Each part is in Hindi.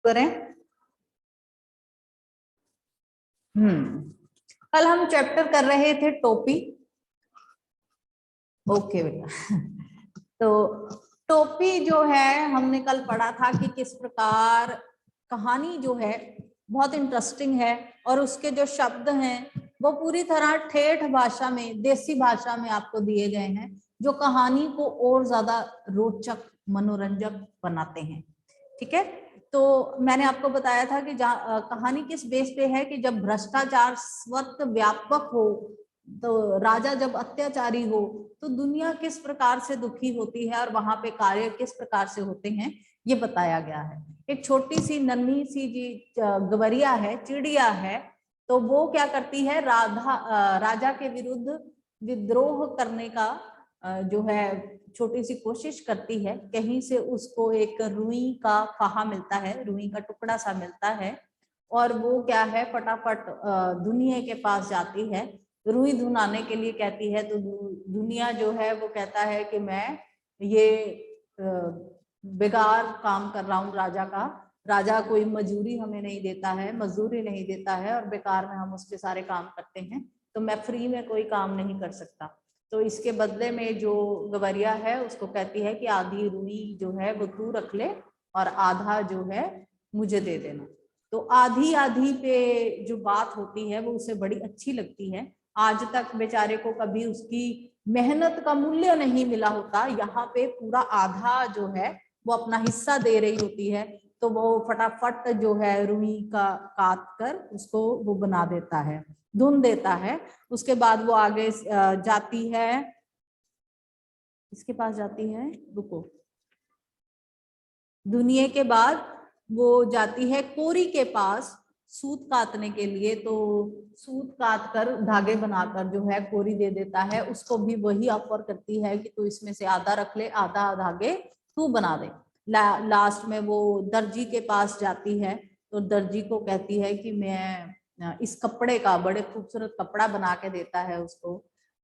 करें। कल हम चैप्टर कर रहे थे टोपी। ओके बेटा। तो टोपी जो है हमने कल पढ़ा था कि किस प्रकार कहानी जो है बहुत इंटरेस्टिंग है और उसके जो शब्द हैं वो पूरी तरह ठेठ भाषा में, देसी भाषा में आपको दिए गए हैं, जो कहानी को और ज्यादा रोचक, मनोरंजक बनाते हैं। ठीक है। तो मैंने आपको बताया था कि कहानी किस बेस पे है कि जब भ्रष्टाचार सर्वत्र व्यापक हो, तो राजा जब अत्याचारी हो, तो दुनिया किस प्रकार से दुखी होती है और वहां पे कार्य किस प्रकार से होते हैं, ये बताया गया है। एक छोटी सी नन्ही सी जी गवरिया है, चिड़िया है, तो वो क्या करती है, राजा के विरुद्ध विद्रोह करने का जो है छोटी सी कोशिश करती है। कहीं से उसको एक रुई का फाहा मिलता है, रुई का टुकड़ा सा मिलता है, और वो क्या है, फटाफट दुनिया के पास जाती है, रुई धुनाने के लिए कहती है। तो दुनिया जो है वो कहता है कि मैं ये बेकार काम कर रहा हूँ राजा का, राजा कोई मजूरी हमें नहीं देता है, मजदूरी नहीं देता है, और बेकार में हम उसके सारे काम करते हैं, तो मैं फ्री में कोई काम नहीं कर सकता। तो इसके बदले में जो गवरिया है उसको कहती है कि आधी रुई जो है वो तू रख ले और आधा जो है मुझे दे देना। तो आधी आधी पे जो बात होती है वो उसे बड़ी अच्छी लगती है। आज तक बेचारे को कभी उसकी मेहनत का मूल्य नहीं मिला होता, यहाँ पे पूरा आधा जो है वो अपना हिस्सा दे रही होती है, तो वो फटाफट जो है रुई का काट कर उसको वो बना देता है, धुन देता है। उसके बाद वो आगे जाती है, इसके पास जाती है, रुको, दुनिया के बाद वो जाती है कोरी के पास सूत काटने के लिए। तो सूत काट कर धागे बनाकर जो है कोरी दे देता है, उसको भी वही ऑफर करती है कि तू इसमें से आधा रख ले, आधा धागे तू बना दे। लास्ट में वो दर्जी के पास जाती है, तो दर्जी को कहती है कि मैं इस कपड़े का, बड़े खूबसूरत कपड़ा बना के देता है उसको।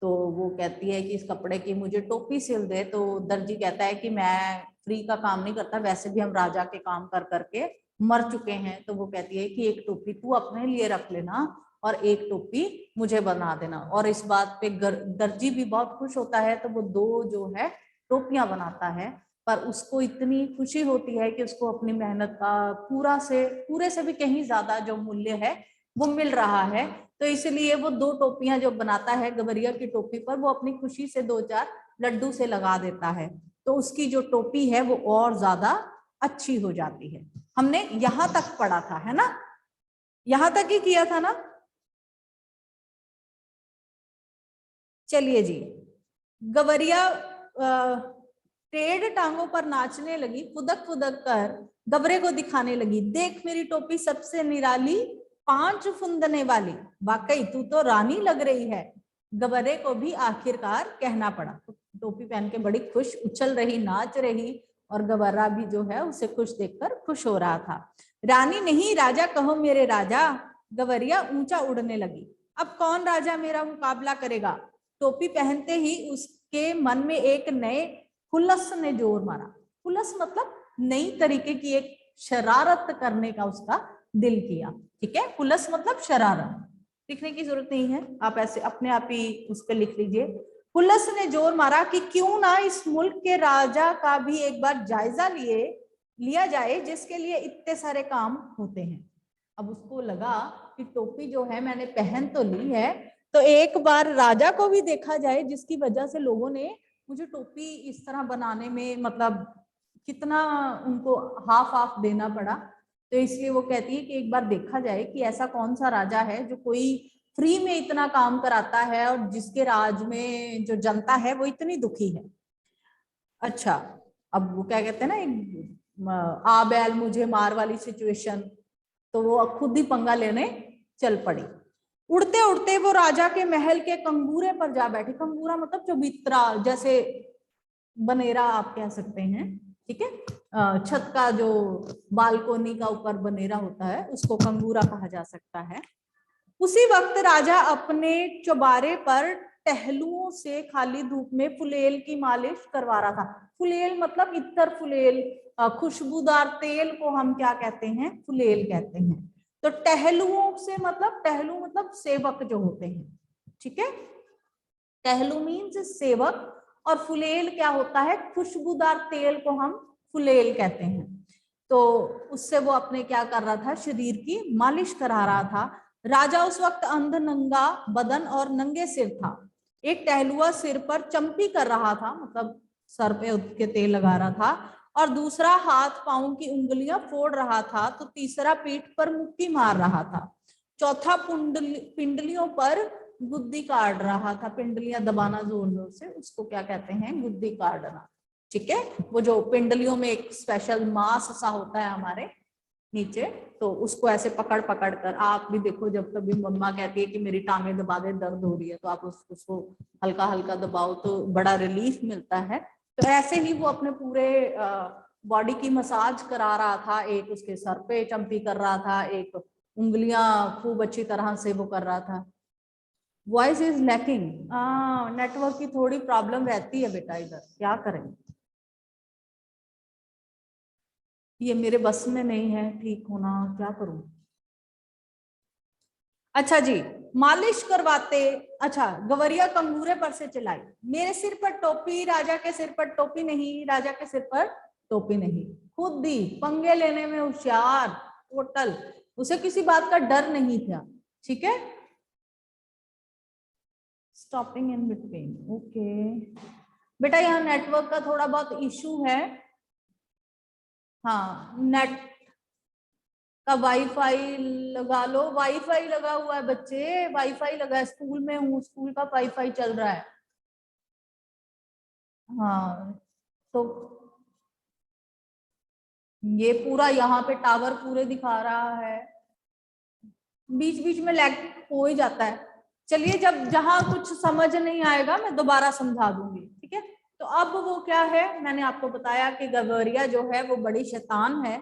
तो वो कहती है कि इस कपड़े की मुझे टोपी सिल दे। तो दर्जी कहता है कि मैं फ्री का काम नहीं करता, वैसे भी हम राजा के काम कर करके मर चुके हैं। तो वो कहती है कि एक टोपी तू अपने लिए रख लेना और एक टोपी मुझे बना देना। और इस बात पे दर्जी भी बहुत खुश होता है, तो वो दो जो है टोपियां बनाता है। पर उसको इतनी खुशी होती है कि उसको अपनी मेहनत का पूरे से भी कहीं ज्यादा जो मूल्य है वो मिल रहा है। तो इसलिए वो दो टोपियां जो बनाता है गवरिया की टोपी पर, वो अपनी खुशी से 2-4 लड्डू से लगा देता है, तो उसकी जो टोपी है वो और ज्यादा अच्छी हो जाती है। हमने यहां तक पढ़ा था, है ना, यहां तक ही किया था ना। चलिए जी, गवरिया टेढ़ टांगों पर नाचने लगी, फुदक फुदक कर गबरे को दिखाने लगी, देख मेरी टोपी सबसे निराली, 5 फुंदने वाली, वाकई तू तो रानी लग रही है। गबरे को भी आखिरकार कहना पड़ा। तो टोपी पहन के बड़ी खुश उछल रही, नाच रही, और गबरा भी जो है उसे खुश देखकर खुश हो रहा था। रानी नहीं राजा कहो मेरे राजा, गवरिया ऊंचा उड़ने लगी। अब कौन राजा मेरा मुकाबला करेगा। टोपी पहनते ही उसके मन में एक नए हुलस ने जोर मारा। हुलस मतलब नई तरीके की एक शरारत करने का उसका दिल किया। ठीक है, हुलस मतलब शरारत, लिखने की जरूरत नहीं है, आप ऐसे अपने आप ही उस पर लिख लीजिए। हुलस ने जोर मारा कि क्यों ना इस मुल्क के राजा का भी एक बार जायजा लिया जाए, जिसके लिए इतने सारे काम होते हैं। अब उसको लगा कि टोपी जो है मैंने पहन तो ली है, तो एक बार राजा को भी देखा जाए, जिसकी वजह से लोगों ने मुझे टोपी इस तरह बनाने में मतलब कितना उनको हाफ हाफ देना पड़ा। तो इसलिए वो कहती है कि एक बार देखा जाए कि ऐसा कौन सा राजा है जो कोई फ्री में इतना काम कराता है और जिसके राज में जो जनता है वो इतनी दुखी है। अच्छा, अब वो क्या कहते हैं ना, आ बैल मुझे मार वाली सिचुएशन, तो वो खुद ही पंगा लेने चल पड़ी। उड़ते उड़ते वो राजा के महल के कंगूरे पर जा बैठी। कंगूरा मतलब चबूतरा, जैसे बनेरा आप कह सकते हैं। ठीक है, छत का जो बालकोनी का ऊपर बनेरा होता है उसको कंगूरा कहा जा सकता है। उसी वक्त राजा अपने चौबारे पर टहलुओं से खाली धूप में फुलेल की मालिश करवा रहा था। फुलेल मतलब इत्र फुलेल, खुशबूदार तेल को हम क्या कहते हैं, फुलेल कहते हैं। तो टहलुओं से मतलब, टहलू मतलब सेवक जो होते हैं, ठीक है। टहलू मीन्स सेवक, और फुलेल क्या होता है, खुशबूदार तेल को हम फुलेल कहते हैं। तो उससे वो अपने क्या कर रहा था, शरीर की मालिश करा रहा था। राजा उस वक्त अंध नंगा बदन और नंगे सिर था। एक टहलुआ सिर पर चंपी कर रहा था, मतलब सर पे उसके तेल लगा रहा था, और दूसरा हाथ पांव की उंगलियां फोड़ रहा था, तो तीसरा पीठ पर मुक्की मार रहा था, चौथा पिंडलियों पर गुद्दी काट रहा था। पिंडलियां दबाना जोर जोर से, उसको क्या कहते हैं, गुद्दी काटना, ठीक है। वो जो पिंडलियों में एक स्पेशल मांस सा होता है हमारे नीचे, तो उसको ऐसे पकड़ पकड़ कर, आप भी देखो जब कभी मम्मा कहती है कि मेरी टांगे दबा दे, दर्द हो रही है, तो आप उसको हल्का हल्का दबाओ तो बड़ा रिलीफ मिलता है। तो ऐसे ही वो अपने पूरे बॉडी की मसाज करा रहा था। एक उसके सर पे चंपी कर रहा था, एक उंगलियां खूब अच्छी तरह से वो कर रहा था। वॉइस इज लैकिंग, नेटवर्क की थोड़ी प्रॉब्लम रहती है बेटा, इधर क्या करें, ये मेरे बस में नहीं है ठीक होना, क्या करूं। अच्छा जी, मालिश करवाते, अच्छा, गवरिया कंगूरे पर से चलाई, मेरे सिर पर टोपी, राजा के सिर पर टोपी नहीं, राजा के सिर पर टोपी नहीं। खुद दी पंगे लेने में होशियार टोटल, उसे किसी बात का डर नहीं था, ठीक है। स्टॉपिंग इन बिटवीन, ओके बेटा, यहाँ नेटवर्क का थोड़ा बहुत इशू है। हाँ, नेट का वाईफाई लगा लो, वाईफाई लगा हुआ है बच्चे, वाईफाई लगा है, स्कूल में हूँ, स्कूल का वाईफाई चल रहा है। हाँ, तो ये पूरा यहाँ पे टावर पूरे दिखा रहा है, बीच बीच में लैग हो ही जाता है। चलिए, जब जहां कुछ समझ नहीं आएगा मैं दोबारा समझा दूंगी, ठीक है। तो अब वो क्या है, मैंने आपको बताया कि गवरिया जो है वो बड़ी शैतान है।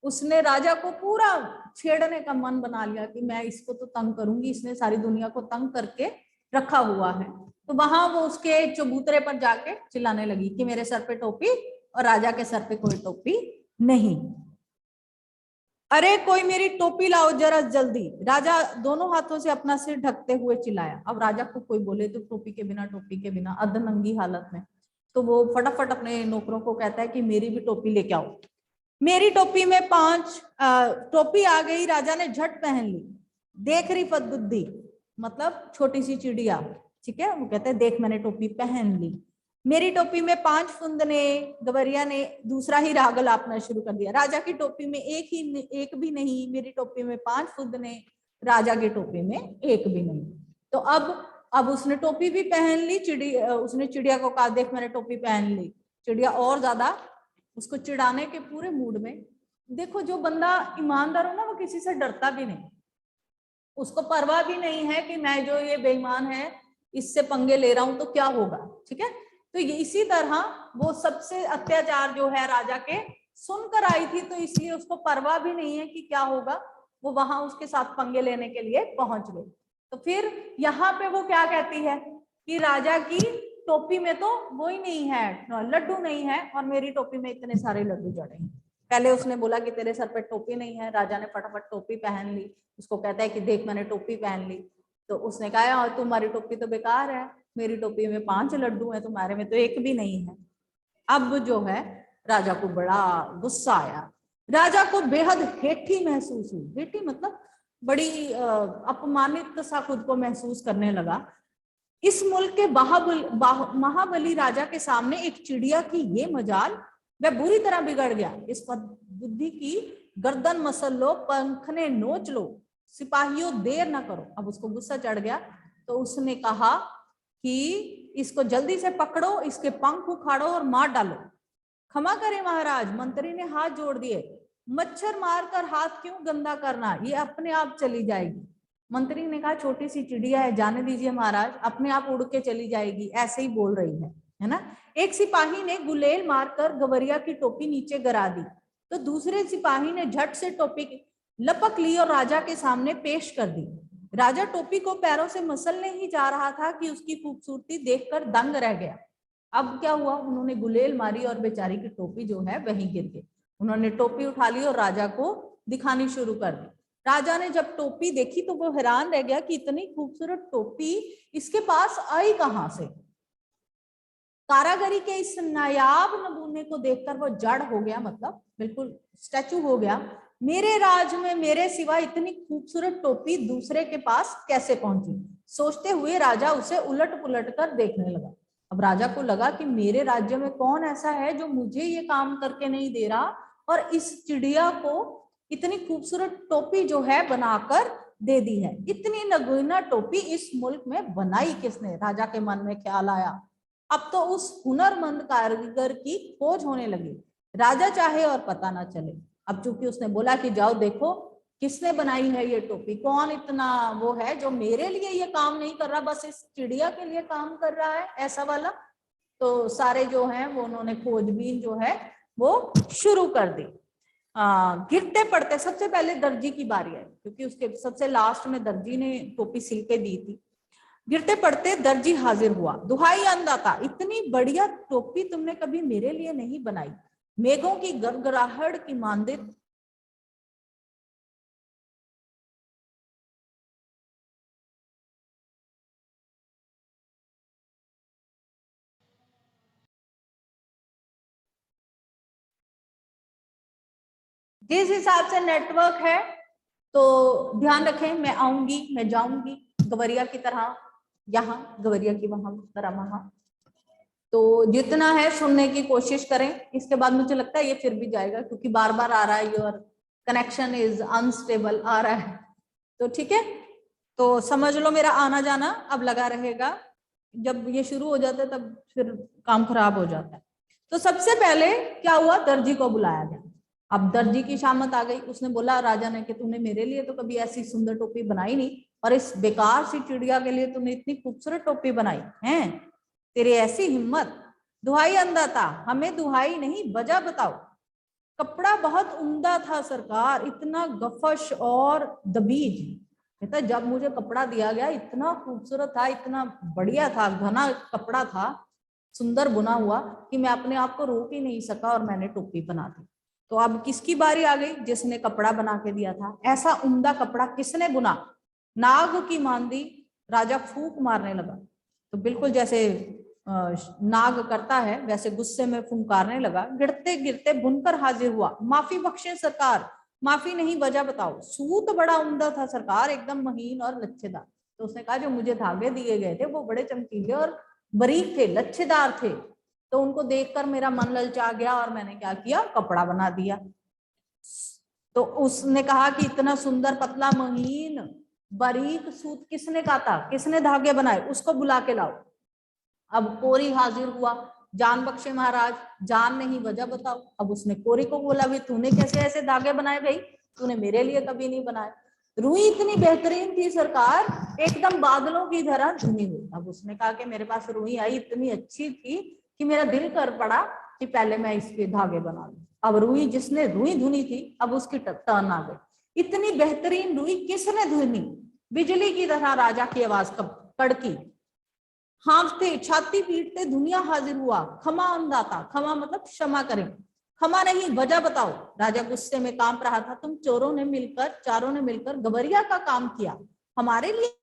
उसने राजा को पूरा छेड़ने का मन बना लिया कि मैं इसको तो तंग करूंगी, इसने सारी दुनिया को तंग करके रखा हुआ है। तो वहां वो उसके चबूतरे पर जाके चिल्लाने लगी कि मेरे सर पे टोपी और राजा के सर पे कोई टोपी नहीं। अरे कोई मेरी टोपी लाओ जरा जल्दी, राजा दोनों हाथों से अपना सिर ढकते हुए चिल्लाया। अब राजा को कोई बोले तो टोपी के बिना, टोपी के बिना, अर्धनंगी हालत में, तो वो फटाफट अपने नौकरों को कहता है कि मेरी भी टोपी लेके आओ। मेरी टोपी में 5 टोपी आ गई, राजा ने झट पहन ली। देख रही फदबुद्धि, मतलब छोटी सी चिड़िया, ठीक है, वो कहते हैं देख मैंने टोपी पहन ली। मेरी टोपी में 5 फुंदने, गवरिया ने दूसरा ही राग लापना शुरू कर दिया। राजा की टोपी में एक भी नहीं, मेरी टोपी में 5 फुंदने, राजा की टोपी में एक भी नहीं। तो अब उसने टोपी भी पहन ली, उसने चिड़िया को कहा देख मैंने टोपी पहन ली। चिड़िया और ज्यादा उसको चिढ़ाने के पूरे मूड में। देखो, जो बंदा ईमानदार हो ना, वो किसी से डरता भी नहीं, उसको परवाह भी नहीं है कि मैं जो ये बेईमान है इससे पंगे ले रहा हूं तो क्या होगा, ठीक है। तो ये इसी तरह वो सबसे अत्याचार जो है राजा के सुनकर आई थी, तो इसलिए उसको परवाह भी नहीं है कि क्या होगा, वो वहां उसके साथ पंगे लेने के लिए पहुंच गई। तो फिर यहाँ पे वो क्या कहती है कि राजा की टोपी में तो वो ही नहीं है, लड्डू नहीं है, और मेरी टोपी में इतने सारे लड्डू जड़े हैं। पहले उसने बोला कि तेरे सर पे टोपी नहीं है, राजा ने फटाफट टोपी पहन ली। उसको कहता है कि देख मैंने टोपी पहन ली। तो उसने कहा तुम्हारी टोपी तो बेकार है, मेरी टोपी में 5 लड्डू हैं, तुम्हारे में तो एक भी नहीं है। अब जो है राजा को बड़ा गुस्सा आया, राजा को बेहद हेठी महसूस हुई। हेठी मतलब बड़ी अपमानित सा खुद को महसूस करने लगा। इस मुल्क के महाबली राजा के सामने एक चिड़िया की ये मजाल, वह बुरी तरह बिगड़ गया। इस बुद्धि की गर्दन मसल लो, पंखने नोच लो, सिपाहियों देर ना करो। अब उसको गुस्सा चढ़ गया, तो उसने कहा कि इसको जल्दी से पकड़ो, इसके पंख उखाड़ो और मार डालो। क्षमा करें महाराज, मंत्री ने हाथ जोड़ दिए। मच्छर मारकर हाथ क्यों गंदा करना, ये अपने आप चली जाएगी। मंत्री ने कहा छोटी सी चिड़िया है, जाने दीजिए महाराज, अपने आप उड़ के चली जाएगी, ऐसे ही बोल रही है ना। एक सिपाही ने गुलेल मारकर गवरिया की टोपी नीचे गिरा दी, तो दूसरे सिपाही ने झट से टोपी लपक ली और राजा के सामने पेश कर दी। राजा टोपी को पैरों से मसलने ही जा रहा था कि उसकी खूबसूरती देखकर दंग रह गया। अब क्या हुआ, उन्होंने गुलेल मारी और बेचारी की टोपी जो है वहीं गिर गई। उन्होंने टोपी उठा ली और राजा को दिखानी शुरू कर दी। राजा ने जब टोपी देखी तो वो हैरान रह गया कि इतनी खूबसूरत टोपी इसके पास आई कहां से। कारागरी के इस नायाब नमूने को देखकर वो जड़ हो गया, मतलब बिल्कुल स्टैचू हो गया। मेरे राज में मेरे सिवा इतनी खूबसूरत टोपी दूसरे के पास कैसे पहुंची। सोचते हुए राजा उसे उलट पुलट कर देखने लगा। अब राजा को लगा कि मेरे राज्य में कौन ऐसा है जो मुझे ये काम करके नहीं दे रहा, और इस चिड़िया को इतनी खूबसूरत टोपी जो है बनाकर दे दी है। इतनी नगीना टोपी इस मुल्क में बनाई किसने, राजा के मन में ख्याल आया। अब तो उस हुनरमंद कारीगर की खोज होने लगी, राजा चाहे और पता ना चले। अब चूंकि उसने बोला कि जाओ देखो किसने बनाई है ये टोपी, कौन इतना वो है जो मेरे लिए ये काम नहीं कर रहा, बस इस चिड़िया के लिए काम कर रहा है, ऐसा वाला। तो सारे जो है वो उन्होंने खोजबीन जो है वो शुरू कर दी। गिरते पड़ते सबसे पहले दर्जी की बारी है, क्योंकि उसके सबसे लास्ट में दर्जी ने टोपी सिल के दी थी। गिरते पड़ते दर्जी हाजिर हुआ, दुहाई अंदाता, इतनी बढ़िया टोपी तुमने कभी मेरे लिए नहीं बनाई। मेघों की गड़गड़ाहट की मांदे जिस हिसाब से नेटवर्क है तो ध्यान रखें, मैं आऊंगी, मैं जाऊंगी गवरिया की तरह यहाँ, गवरिया की वहां, तरह वहां। तो जितना है सुनने की कोशिश करें। इसके बाद मुझे लगता है ये फिर भी जाएगा, क्योंकि बार बार आ रहा है योर कनेक्शन इज अनस्टेबल आ रहा है। तो ठीक है, तो समझ लो मेरा आना जाना अब लगा रहेगा। जब ये शुरू हो जाता है तब फिर काम खराब हो जाता है। तो सबसे पहले क्या हुआ, दर्जी को बुलाया गया। अब दर्जी की शामत आ गई। उसने बोला राजा ने कि तूने मेरे लिए तो कभी ऐसी सुंदर टोपी बनाई नहीं, और इस बेकार सी चिड़िया के लिए तूने इतनी खूबसूरत टोपी बनाई है, तेरी ऐसी हिम्मत। दुहाई अंदाता, हमें दुहाई नहीं वजह बताओ। कपड़ा बहुत उम्दा था सरकार, इतना गफश और दबीज। कहता जब मुझे कपड़ा दिया गया इतना खूबसूरत था, इतना बढ़िया था, घना कपड़ा था, सुंदर बुना हुआ, कि मैं अपने आप को रोक ही नहीं सका और मैंने टोपी बना दी। तो अब किसकी बारी आ गई, जिसने कपड़ा बना के दिया था। ऐसा उम्दा कपड़ा किसने बुना। नाग की मांदी, राजा फूंक मारने लगा। तो बिल्कुल जैसे नाग करता है वैसे गुस्से में फुंकारने लगा। गिरते गिरते बुनकर हाजिर हुआ, माफी बख्शे सरकार, माफी नहीं वजह बताओ। सूत बड़ा उम्दा था सरकार, एकदम महीन और लच्छेदार। तो उसने कहा जो मुझे धागे दिए गए थे वो बड़े चमकीले और बारीक थे, लच्छेदार थे, तो उनको देखकर मेरा मन ललचा गया और मैंने क्या किया, कपड़ा बना दिया। तो उसने कहा कि इतना सुंदर पतला महीन बारीक सूत किसने काता, किसने धागे बनाए, उसको बुला के लाओ। अब कोरी हाजिर हुआ, जान बख्शे महाराज, जान नहीं वजह बताओ। अब उसने कोरी को बोला भी तूने कैसे ऐसे धागे बनाए भाई, तूने मेरे लिए कभी नहीं बनाए। रुई इतनी बेहतरीन थी सरकार, एकदम बादलों की तरह धुनी हुई। अब उसने कहा कि मेरे पास रुई आई, इतनी अच्छी थी कि मेरा दिल कर पड़ा कि पहले मैं इसके धागे बना लूं। अब रुई, जिसने रुई धुनी थी, अब उसकी टर्न आ गई। इतनी बेहतरीन रुई किसने धुनी, बिजली की तरह राजा की आवाज कड़की। हाँफते छाती पीटते दुनिया हाजिर हुआ, क्षमा अंदाता, क्षमा मतलब क्षमा करें, क्षमा नहीं वजह बताओ। राजा गुस्से में कांप रहा था। तुम चारों ने मिलकर गवरिया का काम किया, हमारे लिए